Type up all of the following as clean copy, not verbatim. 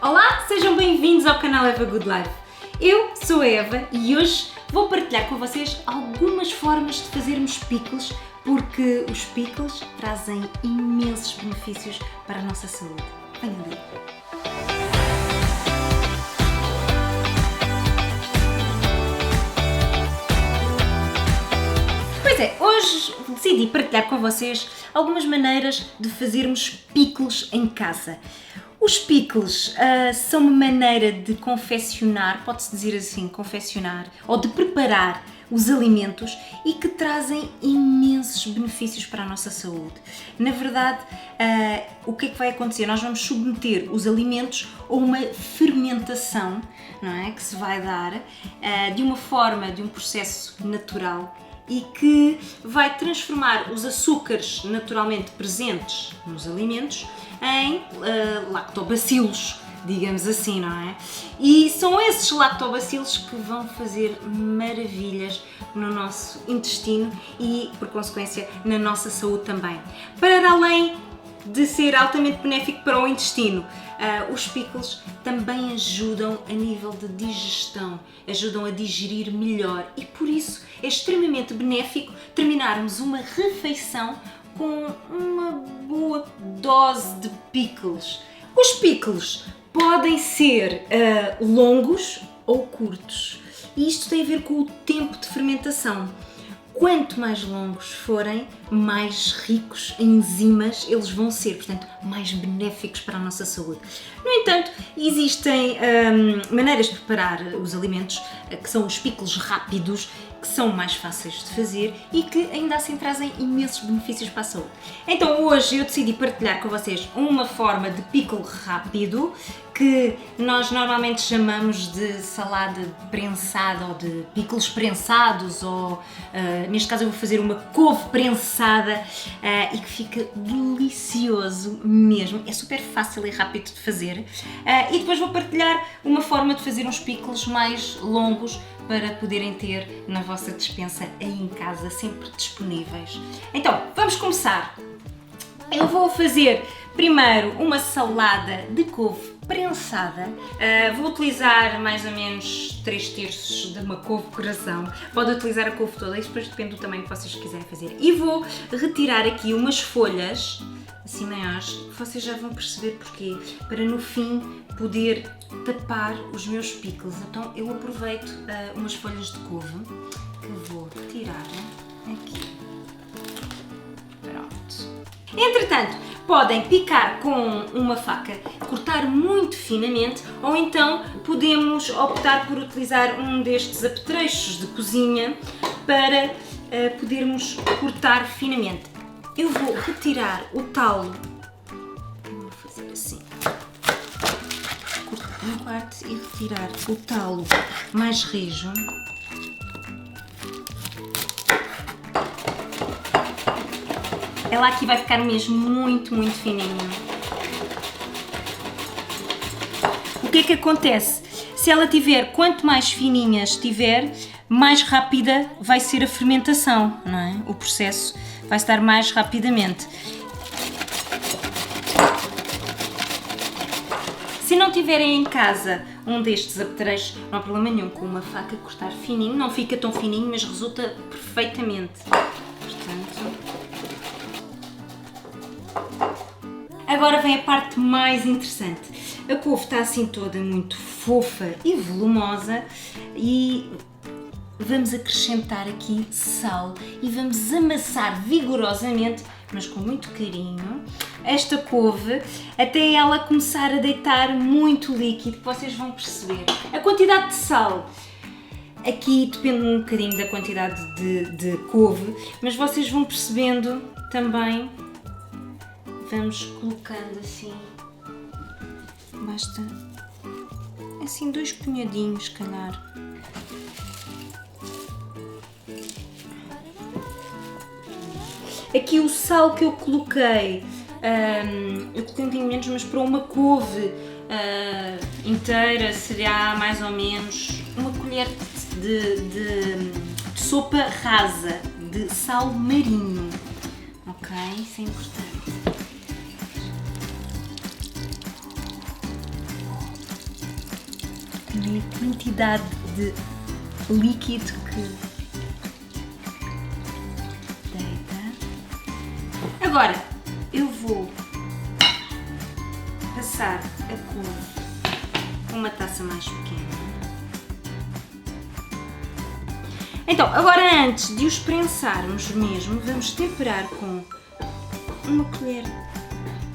Olá, sejam bem-vindos ao canal Eva Good Life. Eu sou a Eva e hoje vou partilhar com vocês algumas formas de fazermos pickles, porque os pickles trazem imensos benefícios para a nossa saúde. Venham ali. Pois é, hoje decidi partilhar com vocês algumas maneiras de fazermos pickles em casa. Os pickles são uma maneira de confeccionar, pode-se dizer assim, confeccionar, ou de preparar os alimentos e que trazem imensos benefícios para a nossa saúde. Na verdade, o que é que vai acontecer? Nós vamos submeter os alimentos a uma fermentação, não é? Que se vai dar de uma forma, de um processo natural e que vai transformar os açúcares naturalmente presentes nos alimentos em lactobacilos, digamos assim, não é? E são esses lactobacilos que vão fazer maravilhas no nosso intestino e, por consequência, na nossa saúde também. Para além de ser altamente benéfico para o intestino, os pickles também ajudam a nível de digestão, ajudam a digerir melhor e por isso é extremamente benéfico terminarmos uma refeição com uma boa dose de pickles. Os pickles podem ser longos ou curtos e isto tem a ver com o tempo de fermentação. Quanto mais longos forem, mais ricos em enzimas eles vão ser, portanto, mais benéficos para a nossa saúde. No entanto, existem maneiras de preparar os alimentos, que são os pickles rápidos, que são mais fáceis de fazer e que ainda assim trazem imensos benefícios para a saúde. Então hoje eu decidi partilhar com vocês uma forma de pickle rápido que nós normalmente chamamos de salada prensada ou de pickles prensados ou neste caso eu vou fazer uma couve prensada e que fica delicioso mesmo, é super fácil e rápido de fazer e depois vou partilhar uma forma de fazer uns pickles mais longos para poderem ter na vossa despensa aí em casa, sempre disponíveis. Então, vamos começar. Eu vou fazer primeiro uma salada de couve prensada. Vou utilizar mais ou menos 3/3 de uma couve coração. Pode utilizar a couve toda, isso depois depende do tamanho que vocês quiserem fazer. E vou retirar aqui umas folhas, assim maiores, vocês já vão perceber porquê, para no fim poder tapar os meus pickles. Então eu aproveito umas folhas de couve que vou retirar aqui. Pronto. Entretanto, podem picar com uma faca, cortar muito finamente, ou então podemos optar por utilizar um destes apetrechos de cozinha para podermos cortar finamente. Eu vou retirar o talo, vou fazer assim, cortar em parte e retirar o talo mais rijo. Ela aqui vai ficar mesmo muito fininho. O que é que acontece? Se ela tiver, quanto mais fininha estiver, mais rápida vai ser a fermentação, não é? O processo vai estar mais rapidamente. Se não tiverem em casa um destes apetrechos, não há problema nenhum, com uma faca cortar fininho, não fica tão fininho, mas resulta perfeitamente. Agora vem a parte mais interessante. A couve está assim toda muito fofa e volumosa e vamos acrescentar aqui sal e vamos amassar vigorosamente, mas com muito carinho, esta couve até ela começar a deitar muito líquido, que vocês vão perceber. A quantidade de sal aqui depende um bocadinho da quantidade de couve, mas vocês vão percebendo também. Vamos colocando assim, basta assim 2 punhadinhos, se calhar. Aqui o sal que eu coloquei um bocadinho menos, mas para uma couve inteira será mais ou menos uma colher de sopa rasa de sal marinho, ok? Isso é importante. e a quantidade de líquido que deita. Agora eu vou passar a couve com uma taça mais pequena. Então, agora antes de os prensarmos mesmo, vamos temperar com uma colher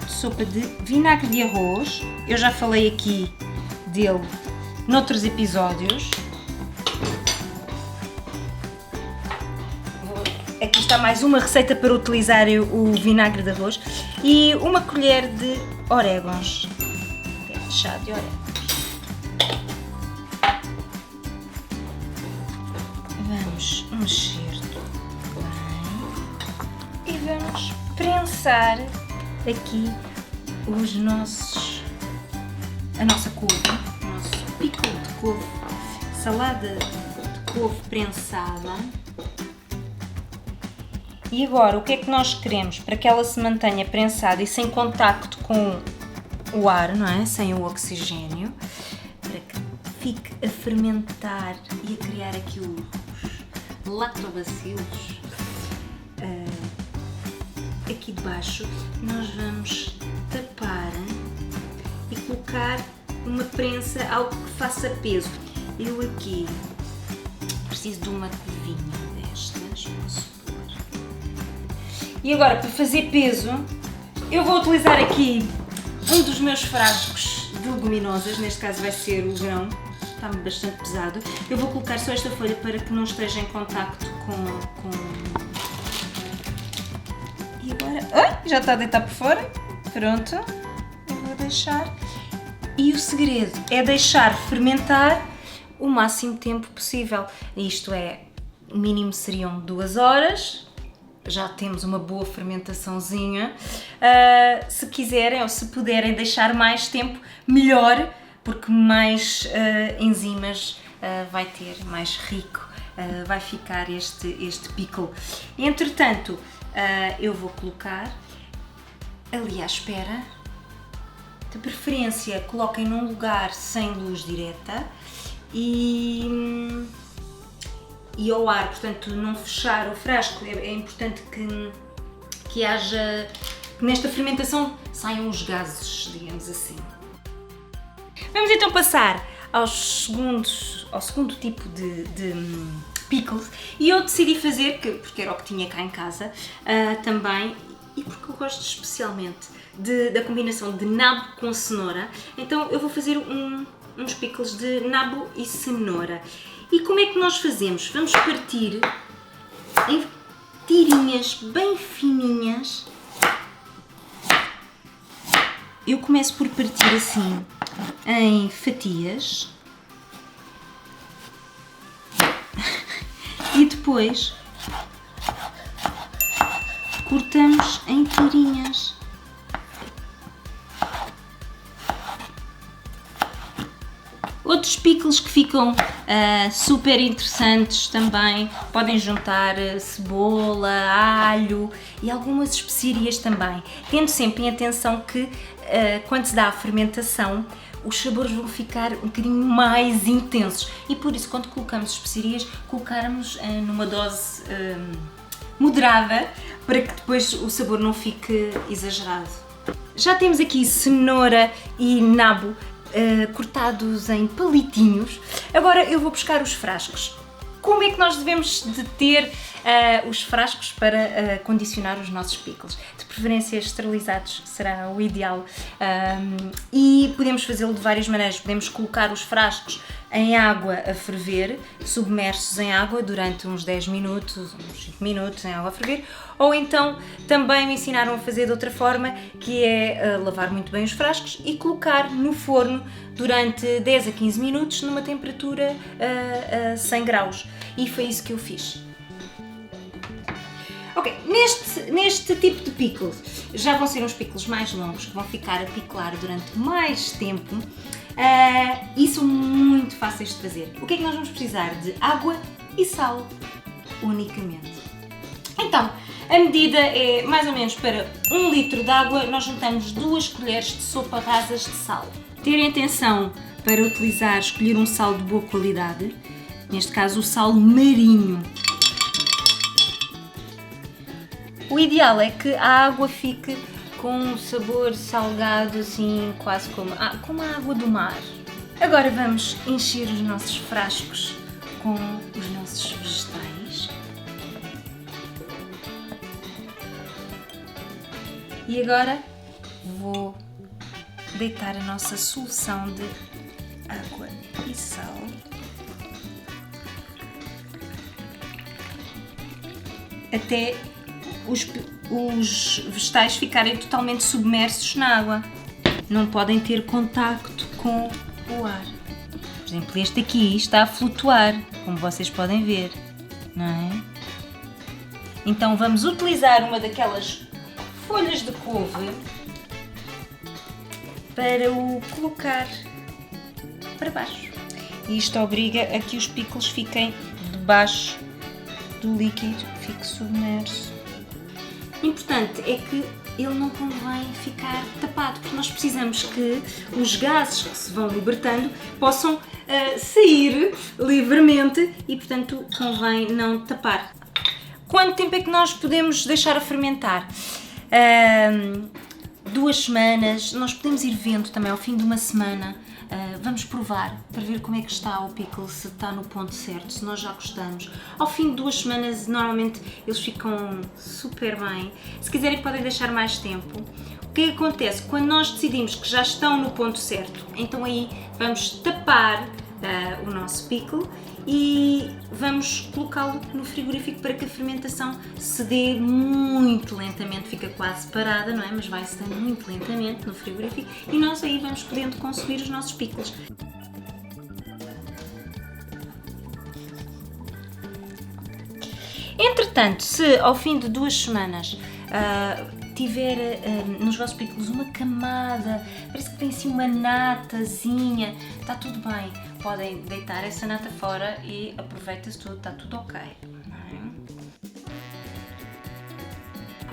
de sopa de vinagre de arroz. Eu já falei aqui dele noutros episódios. Aqui está mais uma receita para utilizar o vinagre de arroz e uma colher de orégãos, de chá de orégãos. Vamos mexer bem e vamos prensar aqui a nossa couve, o nosso pickle de couve, salada de couve prensada. E agora, o que é que nós queremos? Para que ela se mantenha prensada e sem contacto com o ar, não é? Sem o oxigênio, para que fique a fermentar e a criar aqui os lactobacilos. Aqui debaixo nós vamos tapar e colocar uma prensa, algo que faça peso. Eu aqui preciso de uma covinha destas, posso pôr. E agora, para fazer peso, eu vou utilizar aqui um dos meus frascos de leguminosas, neste caso vai ser o grão, está-me bastante pesado. Eu vou colocar só esta folha para que não esteja em contacto com... E agora... já está a deitar por fora. Pronto. Eu vou deixar. E o segredo é deixar fermentar o máximo tempo possível. Isto é, o mínimo seriam 2 horas. Já temos uma boa fermentaçãozinha. Se quiserem ou se puderem deixar mais tempo, melhor, porque mais enzimas vai ter, mais rico vai ficar este pickle. Entretanto, eu vou colocar ali à espera. De preferência, coloquem num lugar sem luz direta e ao ar, portanto não fechar o frasco. É importante que haja, que nesta fermentação saiam os gases, digamos assim. Vamos então passar ao segundo tipo de pickles, e eu decidi fazer, porque era o que tinha cá em casa também, e porque eu gosto especialmente da combinação de nabo com cenoura, então eu vou fazer uns pickles de nabo e cenoura. E como é que nós fazemos? Vamos partir em tirinhas bem fininhas. Eu começo por partir assim em fatias e depois cortamos em tirinhas. Outros pickles que ficam super interessantes também, podem juntar cebola, alho e algumas especiarias também, tendo sempre em atenção que quando se dá a fermentação os sabores vão ficar um bocadinho mais intensos e por isso quando colocamos especiarias, colocarmos numa dose moderada para que depois o sabor não fique exagerado. Já temos aqui cenoura e nabo cortados em palitinhos. Agora eu vou buscar os frascos. Como é que nós devemos de ter os frascos para condicionar os nossos pickles? De preferência esterilizados será o ideal e podemos fazê-lo de várias maneiras. Podemos colocar os frascos em água a ferver, submersos em água durante uns 10 minutos, uns 5 minutos em água a ferver, ou então também me ensinaram a fazer de outra forma, que é lavar muito bem os frascos e colocar no forno durante 10 a 15 minutos numa temperatura a 100 graus. E foi isso que eu fiz. Ok, neste tipo de pickles já vão ser uns pickles mais longos que vão ficar a picolar durante mais tempo e são muito fáceis de fazer. O que é que nós vamos precisar? De água e sal unicamente. Então, a medida é mais ou menos para 1 litro de água nós juntamos 2 colheres de sopa rasas de sal. Terem atenção para utilizar, escolher um sal de boa qualidade, neste caso o sal marinho. O ideal é que a água fique com um sabor salgado, assim, quase como a água do mar. Agora vamos encher os nossos frascos com os nossos vegetais. E agora vou deitar a nossa solução de água e sal até os vegetais ficarem totalmente submersos na água. Não podem ter contacto com o ar. Por exemplo, este aqui está a flutuar, como vocês podem ver, não é? Então vamos utilizar uma daquelas folhas de couve para o colocar para baixo. E isto obriga a que os picles fiquem debaixo do líquido, fique submerso. Importante é que ele não convém ficar tapado, porque nós precisamos que os gases que se vão libertando possam sair livremente e, portanto, convém não tapar. Quanto tempo é que nós podemos deixar a fermentar? 2 semanas, nós podemos ir vendo também ao fim de uma semana. Vamos provar para ver como é que está o pickle, se está no ponto certo, se nós já gostamos. Ao fim de 2 semanas, normalmente eles ficam super bem. Se quiserem podem deixar mais tempo. O que acontece? Quando nós decidimos que já estão no ponto certo, então aí vamos tapar o nosso pickle e vamos colocá-lo no frigorífico para que a fermentação se dê muito lentamente, fica quase parada, não é? Mas vai-se dando muito lentamente no frigorífico e nós aí vamos podendo consumir os nossos pickles. Entretanto, se ao fim de 2 semanas tiver nos vossos pickles uma camada, parece que tem assim uma natazinha, está tudo bem, podem deitar essa nata fora e aproveita-se tudo, está tudo ok.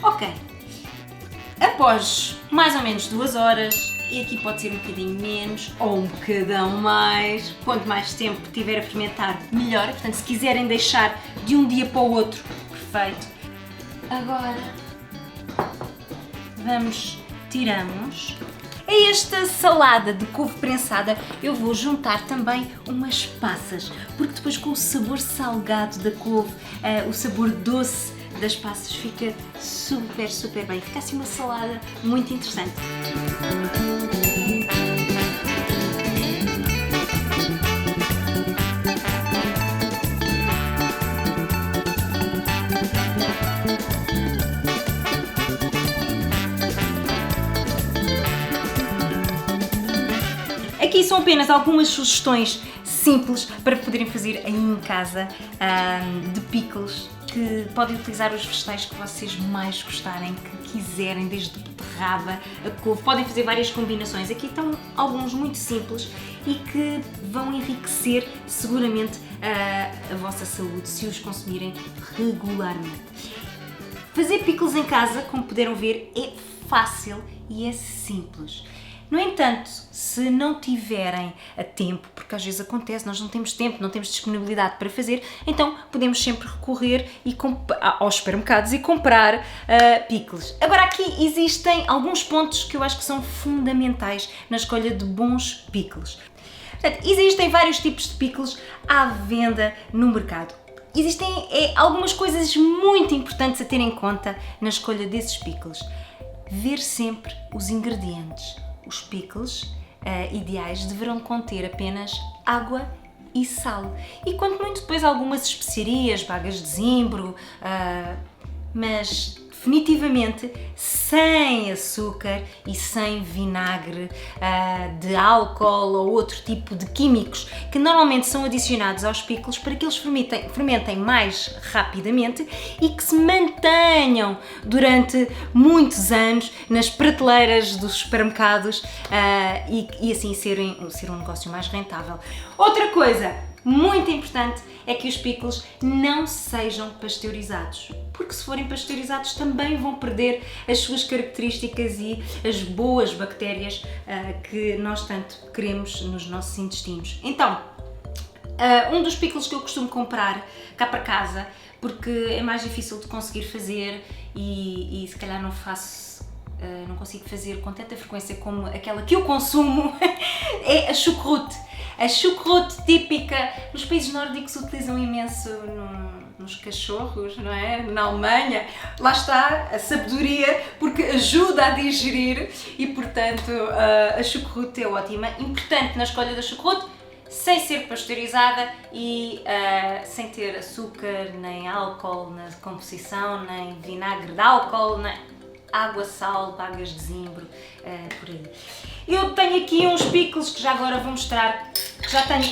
Ok, após mais ou menos 2 horas, e aqui pode ser um bocadinho menos ou um bocadão mais, quanto mais tempo tiver a fermentar, melhor. Portanto, se quiserem deixar de um dia para o outro, perfeito. Agora tiramos. A esta salada de couve prensada eu vou juntar também umas passas, porque depois com o sabor salgado da couve, o sabor doce das passas fica super bem. Fica assim uma salada muito interessante. Aqui são apenas algumas sugestões simples para poderem fazer aí em casa de pickles, que podem utilizar os vegetais que vocês mais gostarem, que quiserem, desde beterraba a couve. Podem fazer várias combinações. Aqui estão alguns muito simples e que vão enriquecer seguramente a vossa saúde se os consumirem regularmente. Fazer pickles em casa, como puderam ver, é fácil e é simples. No entanto, se não tiverem a tempo, porque às vezes acontece, nós não temos tempo, não temos disponibilidade para fazer, então podemos sempre recorrer aos supermercados e comprar pickles. Agora aqui existem alguns pontos que eu acho que são fundamentais na escolha de bons pickles. Portanto, existem vários tipos de pickles à venda no mercado. Existem algumas coisas muito importantes a ter em conta na escolha desses pickles. Ver sempre os ingredientes. Os pickles ideais deverão conter apenas água e sal. E quanto muito depois algumas especiarias, bagas de zimbro, mas definitivamente sem açúcar e sem vinagre de álcool ou outro tipo de químicos que normalmente são adicionados aos pickles para que eles fermentem mais rapidamente e que se mantenham durante muitos anos nas prateleiras dos supermercados e assim ser um negócio mais rentável. Outra coisa, muito importante é que os pickles não sejam pasteurizados, porque se forem pasteurizados também vão perder as suas características e as boas bactérias que nós tanto queremos nos nossos intestinos. Então, um dos pickles que eu costumo comprar cá para casa, porque é mais difícil de conseguir fazer e se calhar não consigo fazer com tanta frequência como aquela que eu consumo, é a chucrute. A chucrute típica, nos países nórdicos utilizam imenso nos cachorros, não é? Na Alemanha, lá está a sabedoria, porque ajuda a digerir e, portanto, a chucrute é ótima. Importante na escolha da chucrute, sem ser pasteurizada e sem ter açúcar, nem álcool na composição, nem vinagre de álcool, nem água, sal, bagas de zimbro, por aí. Eu tenho aqui uns pickles que já agora vou mostrar, que já tenho,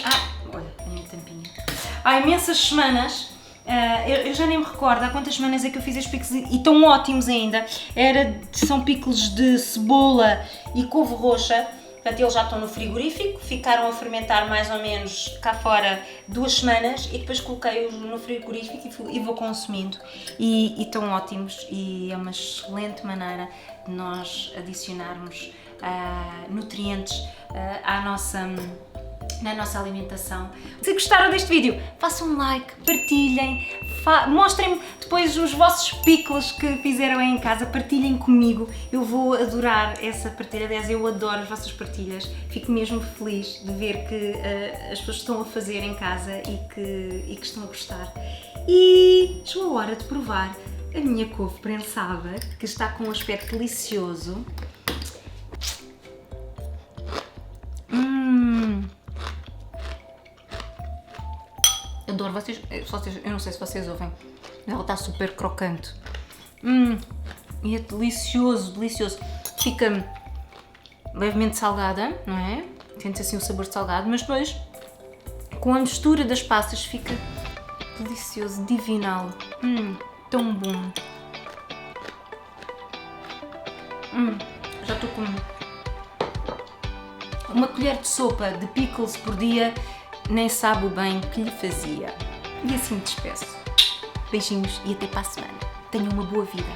olha, a minha tampinha, há imensas semanas, eu já nem me recordo há quantas semanas é que eu fiz estes pickles e estão ótimos ainda. São pickles de cebola e couve roxa. Portanto, eles já estão no frigorífico, ficaram a fermentar mais ou menos cá fora 2 semanas e depois coloquei-os no frigorífico e vou consumindo. E estão ótimos e é uma excelente maneira de nós adicionarmos nutrientes na nossa alimentação. Se gostaram deste vídeo, façam um like, partilhem, mostrem-me depois os vossos pickles que fizeram aí em casa, partilhem comigo, eu vou adorar essa partilha, aliás eu adoro as vossas partilhas, fico mesmo feliz de ver que as pessoas estão a fazer em casa e que estão a gostar. E chegou a hora de provar a minha couve prensada, que está com um aspecto delicioso. Adoro, eu não sei se vocês ouvem, ela está super crocante. E é delicioso, delicioso. Fica levemente salgada, não é? Sente assim o sabor de salgado, mas depois com a mistura das passas fica delicioso, divinal. Tão bom. Já estou com uma colher de sopa de pickles por dia. Nem sabe o bem que lhe fazia. E assim me despeço. Beijinhos e até para a semana. Tenham uma boa vida.